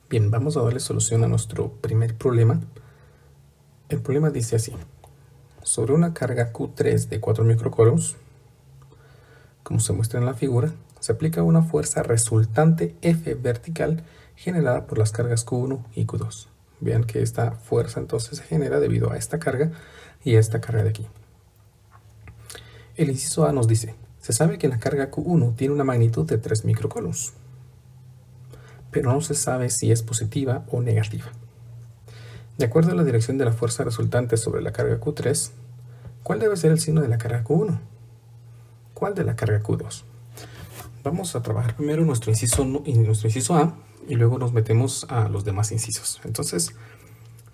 Bien, vamos a darle solución a nuestro primer problema. El problema dice así: sobre una carga Q3 de 4 microcoulombs, como se muestra en la figura, se aplica una fuerza resultante F vertical generada por las cargas Q1 y Q2. Vean que esta fuerza entonces se genera debido a esta carga y a esta carga de aquí. El inciso A nos dice: se sabe que la carga Q1 tiene una magnitud de 3 microcoulombs, pero no se sabe si es positiva o negativa. De acuerdo a la dirección de la fuerza resultante sobre la carga Q3, ¿cuál debe ser el signo de la carga Q1? ¿Cuál de la carga Q2? Vamos a trabajar primero nuestro inciso A y luego nos metemos a los demás incisos. Entonces,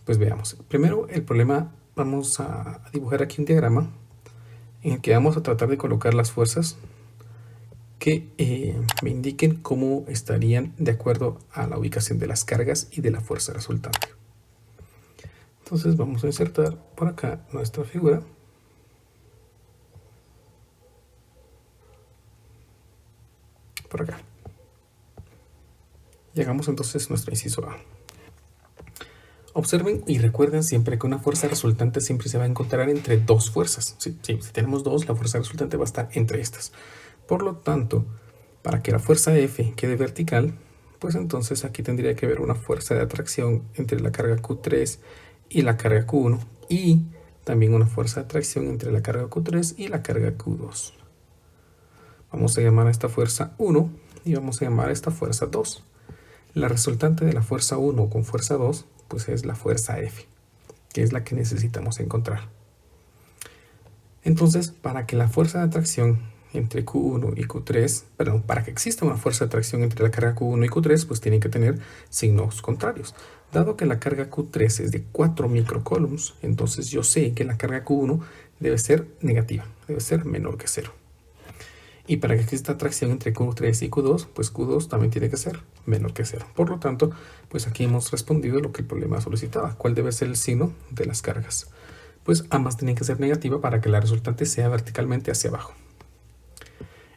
pues veamos. Primero el problema, vamos a dibujar aquí un diagrama en el que vamos a tratar de colocar las fuerzas que me indiquen cómo estarían de acuerdo a la ubicación de las cargas y de la fuerza resultante. Entonces vamos a insertar por acá nuestra figura. Por acá. Y hagamos entonces nuestro inciso A. Observen y recuerden siempre que una fuerza resultante siempre se va a encontrar entre dos fuerzas. Si tenemos dos, la fuerza resultante va a estar entre estas. Por lo tanto, para que la fuerza F quede vertical, pues entonces aquí tendría que haber una fuerza de atracción entre la carga Q3 y la carga Q1 y también una fuerza de atracción entre la carga Q3 y la carga Q2. Vamos a llamar a esta fuerza 1 y vamos a llamar a esta fuerza 2. La resultante de la fuerza 1 con fuerza 2 pues es la fuerza F, que es la que necesitamos encontrar. Entonces, para que la fuerza de atracción entre Q1 y Q3, perdón, para que exista una fuerza de atracción entre la carga Q1 y Q3, pues tienen que tener signos contrarios. Dado que la carga Q3 es de 4 microcoulombs, entonces yo sé que la carga Q1 debe ser negativa, debe ser menor que 0. Y para que exista atracción entre Q3 y Q2, pues Q2 también tiene que ser menor que 0. Por lo tanto, pues aquí hemos respondido lo que el problema solicitaba. ¿Cuál debe ser el signo de las cargas? Pues ambas tienen que ser negativas para que la resultante sea verticalmente hacia abajo.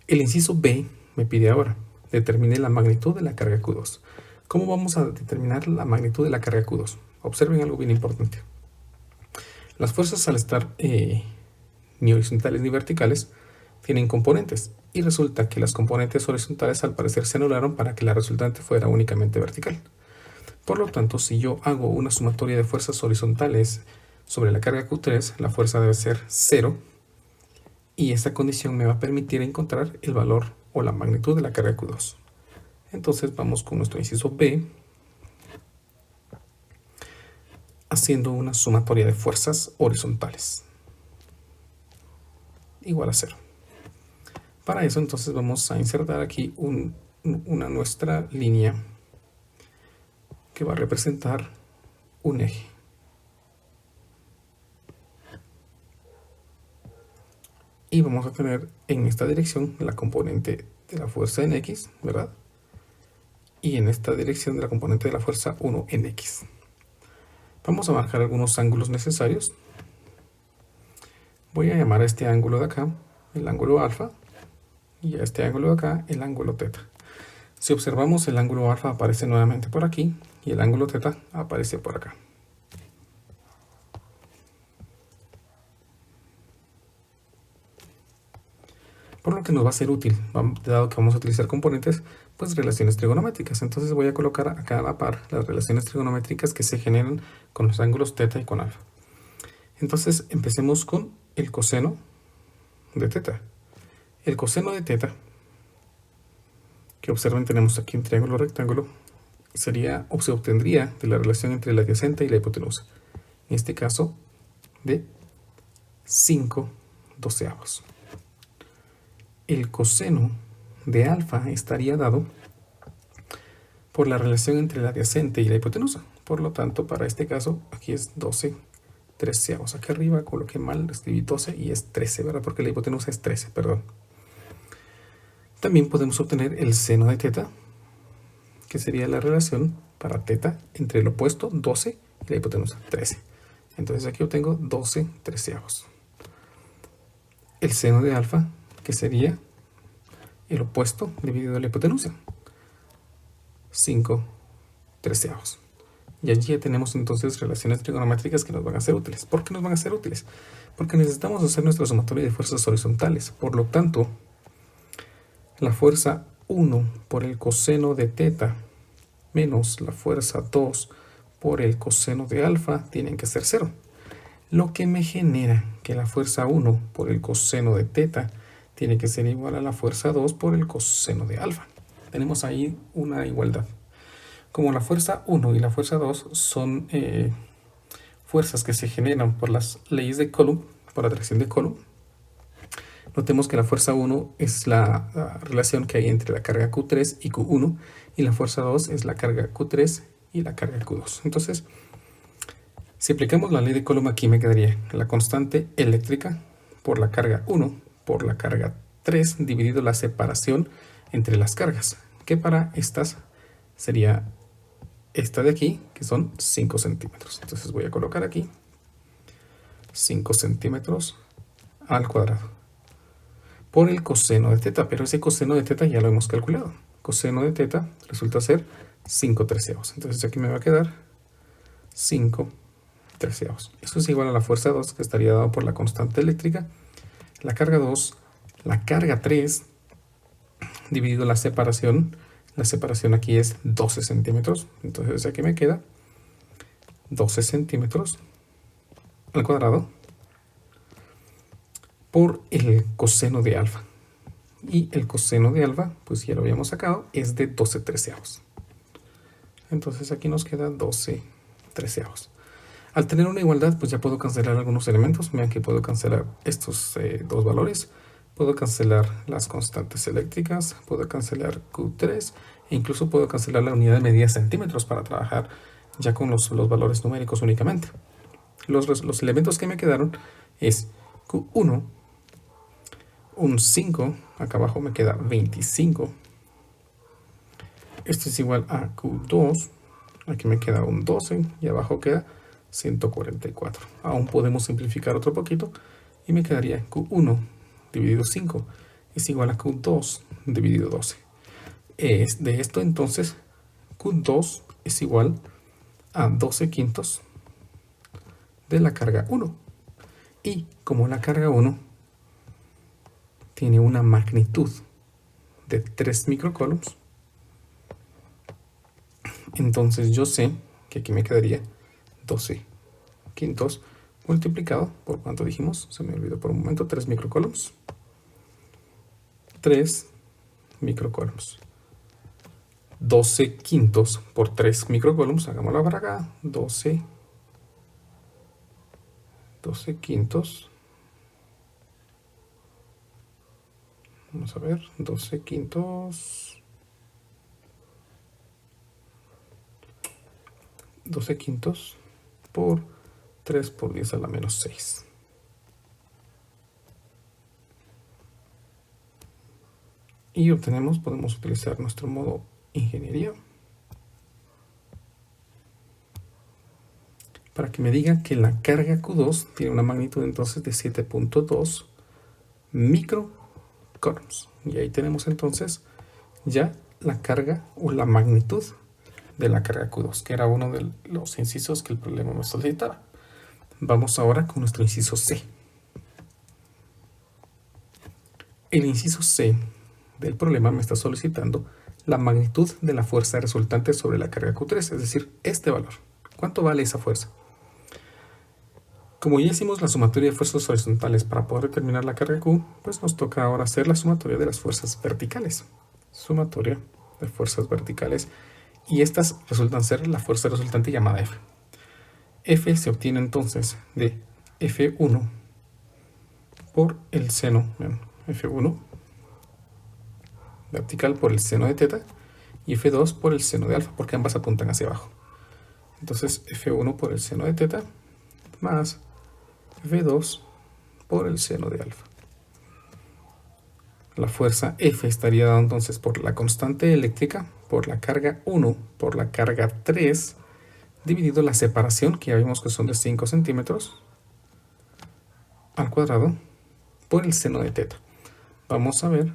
El inciso B me pide ahora: determine la magnitud de la carga Q2. ¿Cómo vamos a determinar la magnitud de la carga Q2? Observen algo bien importante. Las fuerzas, al estar ni horizontales ni verticales, tienen componentes, y resulta que las componentes horizontales al parecer se anularon para que la resultante fuera únicamente vertical. Por lo tanto, si yo hago una sumatoria de fuerzas horizontales sobre la carga Q3, la fuerza debe ser 0, y esta condición me va a permitir encontrar el valor o la magnitud de la carga Q2. Entonces vamos con nuestro inciso B, haciendo una sumatoria de fuerzas horizontales igual a 0. Para eso entonces vamos a insertar aquí nuestra línea que va a representar un eje. Y vamos a tener en esta dirección la componente de la fuerza en X, ¿verdad? Y en esta dirección de la componente de la fuerza 1 en X. Vamos a marcar algunos ángulos necesarios. Voy a llamar a este ángulo de acá el ángulo alfa y a este ángulo de acá el ángulo teta. Si observamos, el ángulo alfa aparece nuevamente por aquí y el ángulo teta aparece por acá. Por lo que nos va a ser útil, dado que vamos a utilizar componentes, pues relaciones trigonométricas. Entonces voy a colocar acá a la par las relaciones trigonométricas que se generan con los ángulos teta y con alfa. Entonces empecemos con el coseno de teta. El coseno de teta, que observen tenemos aquí un triángulo rectángulo, sería o se obtendría de la relación entre la adyacente y la hipotenusa. En este caso, de 5/12. El coseno de alfa estaría dado por la relación entre la adyacente y la hipotenusa. Por lo tanto, para este caso, aquí es 12/13. Aquí arriba coloqué mal, escribí 12 y es 13, ¿verdad? Porque la hipotenusa es 13, perdón. También podemos obtener el seno de teta, que sería la relación para teta entre el opuesto 12 y la hipotenusa 13. Entonces aquí obtengo 12/13. El seno de alfa, que sería el opuesto dividido la hipotenusa, 5/12. treceavos. Y allí ya tenemos entonces relaciones trigonométricas que nos van a ser útiles. ¿Por qué nos van a ser útiles? Porque necesitamos hacer nuestra sumatoria de fuerzas horizontales. Por lo tanto, la fuerza 1 por el coseno de teta menos la fuerza 2 por el coseno de alfa tienen que ser 0. Lo que me genera que la fuerza 1 por el coseno de teta tiene que ser igual a la fuerza 2 por el coseno de alfa. Tenemos ahí una igualdad. Como la fuerza 1 y la fuerza 2 son fuerzas que se generan por las leyes de Coulomb, por atracción de Coulomb, notemos que la fuerza 1 es la relación que hay entre la carga Q3 y Q1, y la fuerza 2 es la carga Q3 y la carga Q2. Entonces, si aplicamos la ley de Coulomb aquí, me quedaría la constante eléctrica por la carga 1 por la carga 3 dividido la separación entre las cargas, que para estas sería esta de aquí, que son 5 centímetros. Entonces voy a colocar aquí 5 centímetros al cuadrado por el coseno de teta, pero ese coseno de teta ya lo hemos calculado. Coseno de teta resulta ser 5 treceavos. Entonces aquí me va a quedar 5 treceavos. Esto es igual a la fuerza 2, que estaría dado por la constante eléctrica, la carga 2, la carga 3, dividido la separación. La separación aquí es 12 centímetros. Entonces aquí me queda 12 centímetros al cuadrado por el coseno de alfa. Y el coseno de alfa, pues ya lo habíamos sacado, es de 12 treceavos. Entonces aquí nos queda 12 treceavos. Al tener una igualdad, pues ya puedo cancelar algunos elementos. Vean que puedo cancelar estos dos valores. Puedo cancelar las constantes eléctricas, puedo cancelar Q3 e incluso puedo cancelar la unidad de medida centímetros para trabajar ya con los valores numéricos únicamente. Los elementos que me quedaron es Q1, un 5, acá abajo me queda 25. Esto es igual a Q2, aquí me queda un 12 y abajo queda 144. Aún podemos simplificar otro poquito y me quedaría Q1 dividido 5 es igual a Q2 dividido 12. De esto entonces Q2 es igual a 12 quintos de la carga 1. Y como la carga 1 tiene una magnitud de 3 microcoulombs, entonces yo sé que aquí me quedaría 12 quintos multiplicado por cuánto dijimos, se me olvidó por un momento, 3 microcoulombs. 3 microcoulombs. 12 quintos por 3 microcoulombs, hagámoslo para acá, 12 quintos. Vamos a ver, 12 quintos. 12 quintos por 3 por 10 a la menos 6. Y obtenemos, podemos utilizar nuestro modo ingeniería para que me diga que la carga Q2 tiene una magnitud entonces de 7.2 microcoulombs. Y ahí tenemos entonces ya la carga o la magnitud de la carga Q2, que era uno de los incisos que el problema me solicitaba. Vamos ahora con nuestro inciso C. El inciso C del problema me está solicitando la magnitud de la fuerza resultante sobre la carga Q3, es decir, este valor. ¿Cuánto vale esa fuerza? Como ya hicimos la sumatoria de fuerzas horizontales para poder determinar la carga Q, pues nos toca ahora hacer la sumatoria de las fuerzas verticales. Sumatoria de fuerzas verticales. Y estas resultan ser la fuerza resultante llamada F. F se obtiene entonces de F1 por el seno, F1 vertical por el seno de teta y F2 por el seno de alfa, porque ambas apuntan hacia abajo. Entonces F1 por el seno de teta más F2 por el seno de alfa. La fuerza F estaría dada entonces por la constante eléctrica, por la carga 1, por la carga 3, dividido la separación, que ya vimos que son de 5 centímetros, al cuadrado, por el seno de teta. Vamos a ver,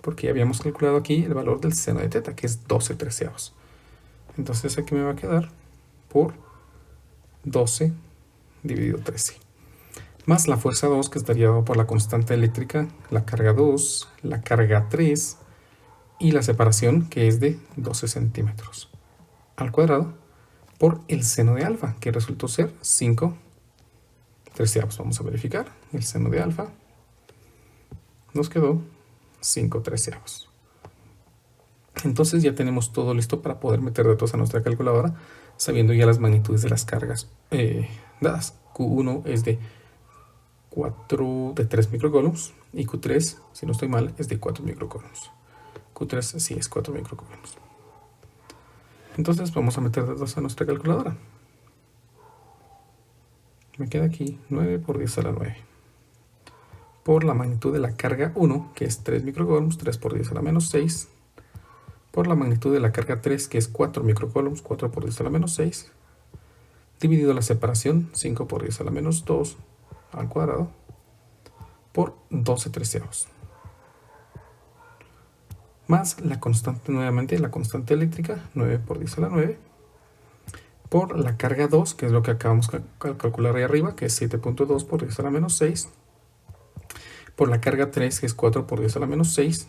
porque ya habíamos calculado aquí el valor del seno de teta, que es 12 treceavos. Entonces aquí me va a quedar por 12 dividido 13. Más la fuerza 2, que estaría dado por la constante eléctrica, la carga 2, la carga 3 y la separación, que es de 12 centímetros, al cuadrado, por el seno de alfa, que resultó ser 5/13. Vamos a verificar. El seno de alfa nos quedó 5/13. Entonces ya tenemos todo listo para poder meter datos a nuestra calculadora, sabiendo ya las magnitudes de las cargas dadas. Q1 es de 3 microcoulombs y Q3, si no estoy mal, es de 4 microcoulombs. Q3 sí es 4 microcoulombs. Entonces vamos a meter datos a nuestra calculadora. Me queda aquí 9 por 10 a la 9. Por la magnitud de la carga 1, que es 3 microcoulombs, 3 por 10 a la menos 6. Por la magnitud de la carga 3, que es 4 microcoulombs, 4 por 10 a la menos 6. Dividido la separación, 5 por 10 a la menos 2 al cuadrado, por 12/13. Más la constante, nuevamente la constante eléctrica, 9 por 10 a la 9. Por la carga 2, que es lo que acabamos de calcular ahí arriba, que es 7.2 por 10 a la menos 6. Por la carga 3, que es 4 por 10 a la menos 6.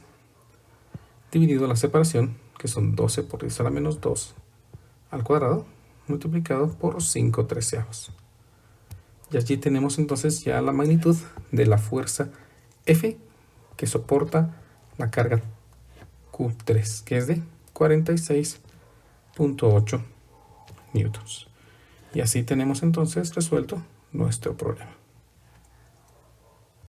Dividido la separación, que son 12 por 10 a la menos 2 al cuadrado, multiplicado por 5/13. Y allí tenemos entonces ya la magnitud de la fuerza F que soporta la carga Q3, que es de 46.8 newtons. Y así tenemos entonces resuelto nuestro problema.